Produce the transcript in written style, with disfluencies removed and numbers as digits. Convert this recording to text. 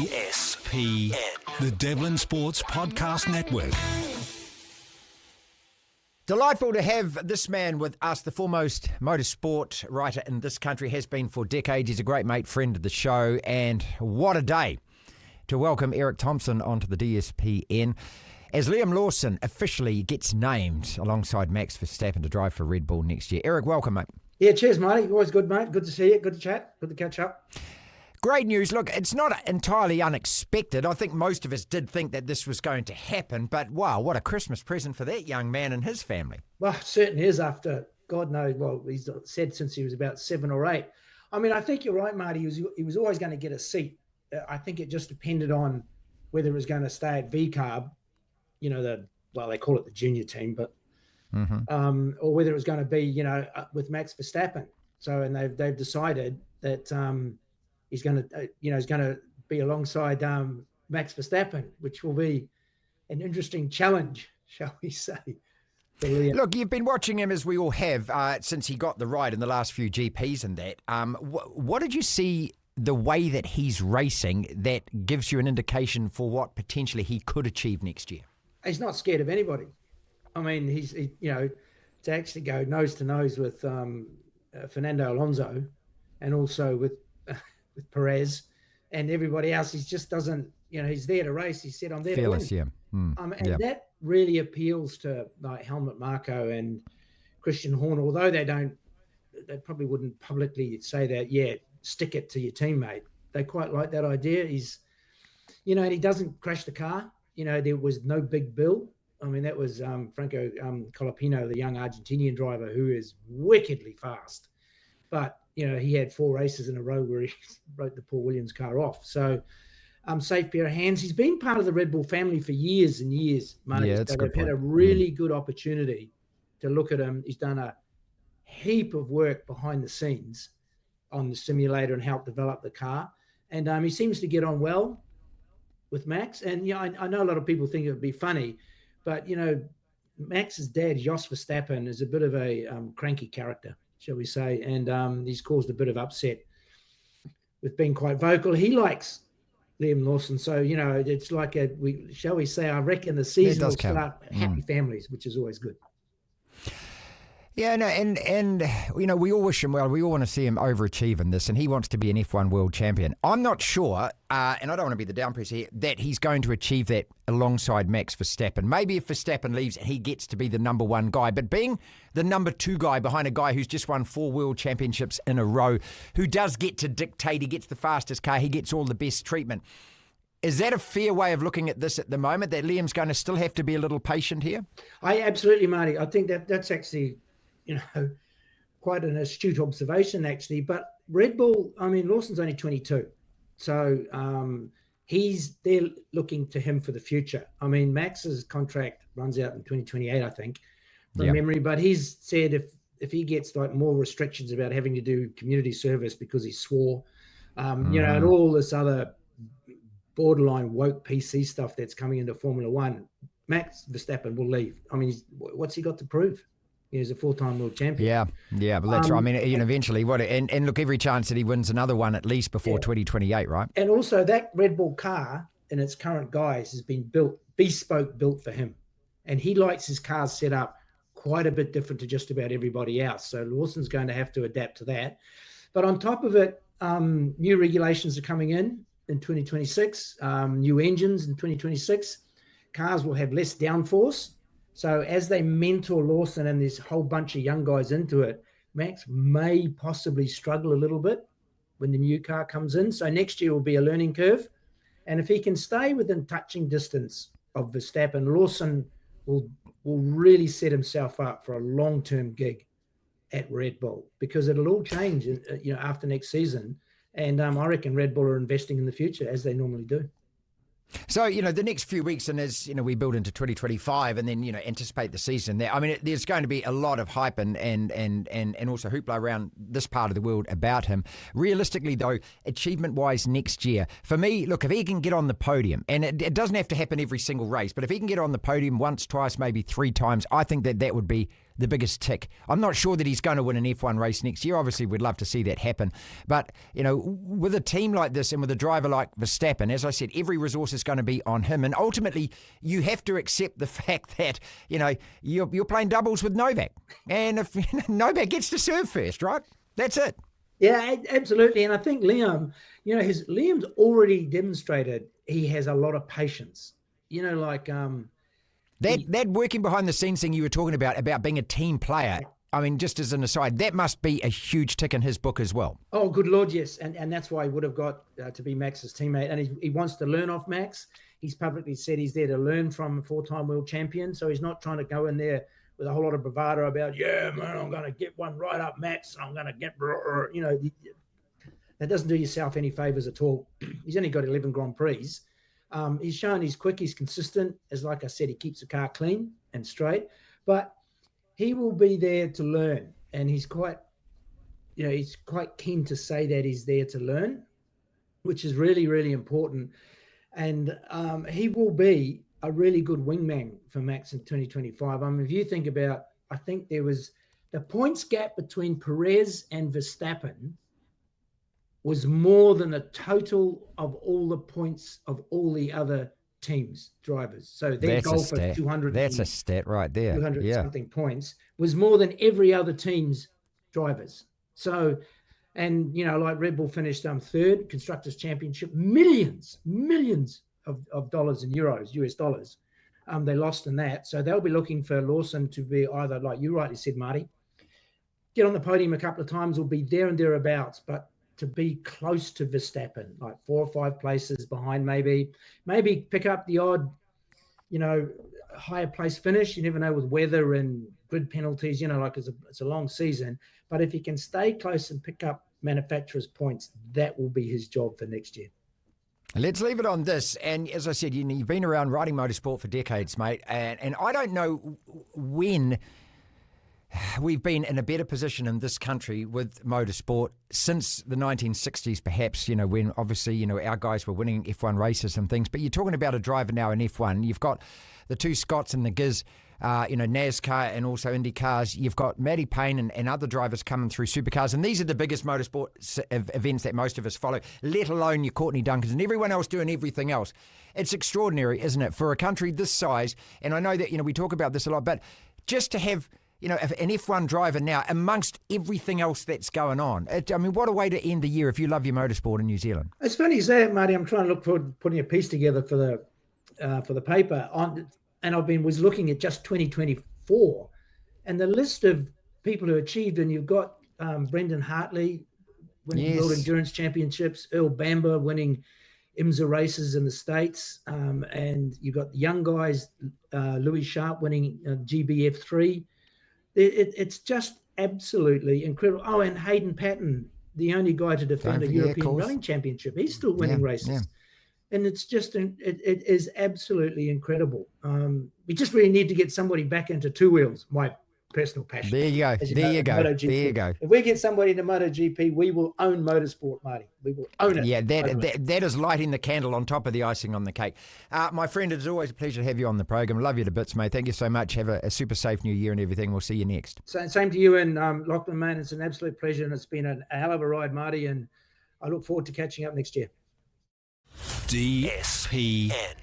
DSPN, the Devlin Sports Podcast Network. Delightful to have this man with us, the foremost motorsport writer in this country, has been for decades. He's a great mate, friend of the show, and what a day to welcome Eric Thompson onto the DSPN as Liam Lawson officially gets named alongside Max Verstappen to drive for Red Bull next year. Eric, welcome, mate. Yeah, cheers, Marty. Always good, mate. Good to see you. Good to chat. Good to catch up. Great news. Look, it's not entirely unexpected. I think most of us did think that this was going to happen, but wow, what a Christmas present for that young man and his family. Well, it certainly is after, God knows, well, he's said since he was about 7 or 8. I mean, I think you're right, Marty. He was always going to get a seat. I think it just depended on whether it was going to stay at VCARB, you know, they call it the junior team, but or whether it was going to be, you know, with Max Verstappen. So, and they've decided that he's going to be alongside Max Verstappen, which will be an interesting challenge, shall we say. Look, you've been watching him, as we all have, since he got the ride in the last few GPs and that. What did you see the way that he's racing that gives you an indication for what potentially he could achieve next year? He's not scared of anybody. I mean, to actually go nose to nose with Fernando Alonso and also with Perez and everybody else, he just doesn't, he's there to race. He said, I'm there Fearless, to win. And that really appeals to like Helmut Marko and Christian Horner, although they probably wouldn't publicly say that, stick it to your teammate. They quite like that idea. He's, and he doesn't crash the car. There was no big bill. I mean, that was Franco Colapino, the young Argentinian driver who is wickedly fast. But, he had 4 races in a row where he wrote the Paul Williams car off. So, safe pair of hands. He's been part of the Red Bull family for years and years, Marty. Yeah, that's so a good they've point. had a really good opportunity to look at him. He's done a heap of work behind the scenes on the simulator and helped develop the car. And he seems to get on well with Max. And, I know a lot of people think it would be funny, but, Max's dad, Jos Verstappen, is a bit of a cranky character, shall we say, and he's caused a bit of upset with being quite vocal. He likes Liam Lawson, so, it's like I reckon the season will start happy families, which is always good. Yeah, no, and we all wish him well. We all want to see him overachieve in this, and he wants to be an F1 world champion. I'm not sure, and I don't want to be the downpress here, that he's going to achieve that alongside Max Verstappen. Maybe if Verstappen leaves, he gets to be the number 1 guy. But being the number 2 guy behind a guy who's just won 4 world championships in a row, who does get to dictate, he gets the fastest car, he gets all the best treatment. Is that a fair way of looking at this at the moment, that Liam's going to still have to be a little patient here? Absolutely, Marty. I think that's actually, quite an astute observation, actually. But Red Bull, Lawson's only 22. So they're looking to him for the future. Max's contract runs out in 2028, I think, from memory. But he's said if he gets like more restrictions about having to do community service because he swore, and all this other borderline woke PC stuff that's coming into Formula One, Max Verstappen will leave. What's he got to prove? He's a 4-time world champion. Yeah, but that's right. Eventually, and look, every chance that he wins another one at least before 2028, right? And also that Red Bull car in its current guise has been bespoke built for him. And he likes his cars set up quite a bit different to just about everybody else. So Lawson's going to have to adapt to that. But on top of it, new regulations are coming in 2026, new engines in 2026. Cars will have less downforce. So as they mentor Lawson and this whole bunch of young guys into it, Max may possibly struggle a little bit when the new car comes in. So next year will be a learning curve. And if he can stay within touching distance of Verstappen, Lawson will really set himself up for a long-term gig at Red Bull, because it'll all change, after next season. And I reckon Red Bull are investing in the future, as they normally do. So, the next few weeks, and as, we build into 2025 and then, anticipate the season there, there's going to be a lot of hype and also hoopla around this part of the world about him. Realistically, though, achievement-wise next year, for me, look, if he can get on the podium, and it doesn't have to happen every single race, but if he can get on the podium once, twice, maybe 3 times, I think that would be the biggest tick. I'm not sure that he's going to win an F1 race next year. Obviously, we'd love to see that happen. But, with a team like this and with a driver like Verstappen, as I said, every resource is going to be on him. And ultimately, you have to accept the fact that, you're playing doubles with Novak. And if Novak gets to serve first, right? That's it. Yeah, absolutely. And I think Liam's already demonstrated he has a lot of patience. That working behind the scenes thing you were talking about being a team player, I mean, just as an aside, that must be a huge tick in his book as well. Oh, good Lord, yes. And that's why he would have got to be Max's teammate. And he wants to learn off Max. He's publicly said he's there to learn from a 4-time world champion. So he's not trying to go in there with a whole lot of bravado about, yeah, man, I'm going to get one right up Max. I'm going to get, that doesn't do yourself any favors at all. He's only got 11 Grand Prix. He's shown he's quick, he's consistent. As like I said, he keeps the car clean and straight. But he will be there to learn. And he's quite keen to say that he's there to learn, which is really, really important. And he will be a really good wingman for Max in 2025. I mean, if you think about, I think there was the points gap between Perez and Verstappen was more than the total of all the points of all the other teams' drivers. So their goal for 200. That's a stat right there. 200 something points was more than every other team's drivers. So, and like Red Bull finished third, Constructors' Championship, millions of dollars and euros, US dollars. They lost in that. So they'll be looking for Lawson to be either, like you rightly said, Marty, get on the podium a couple of times or be there and thereabouts, but to be close to Verstappen, like 4 or 5 places behind, maybe pick up the odd, higher place finish. You never know with weather and grid penalties, like it's a long season. But if he can stay close and pick up manufacturers' points, that will be his job for next year. Let's leave it on this. And as I said, you've been around riding motorsport for decades, mate. And I don't know when we've been in a better position in this country with motorsport since the 1960s, perhaps, when obviously, our guys were winning F1 races and things. But you're talking about a driver now in F1. You've got the two Scots in the Giz, NASCAR and also Indy cars. You've got Matty Payne and other drivers coming through supercars. And these are the biggest motorsport events that most of us follow, let alone your Courtney Duncans and everyone else doing everything else. It's extraordinary, isn't it, for a country this size? And I know that, we talk about this a lot, but just to have an F1 driver now amongst everything else that's going on. What a way to end the year if you love your motorsport in New Zealand. It's funny you say it, Marty. I'm trying to look for putting a piece together for the paper and was looking at just 2024 and the list of people who achieved, and you've got Brendan Hartley winning World Endurance Championships, Earl Bamber winning IMSA races in the States, and you've got the young guys, Louis Sharp winning GBF3. It's just absolutely incredible. Oh, and Hayden Patton, the only guy to defend a European Rallying Championship. He's still winning races. Yeah. And it's just, it is absolutely incredible. We just really need to get somebody back into two wheels, my personal passion. There you go. There you go. If we get somebody into MotoGP, we will own motorsport, Marty. We will own it. Yeah, that is lighting the candle on top of the icing on the cake. My friend, it is always a pleasure to have you on the program. Love you to bits, mate. Thank you so much. Have a super safe new year and everything. We'll see you next. Same to you and Lachlan, man. It's an absolute pleasure, and it's been a hell of a ride, Marty, and I look forward to catching up next year. DSPN.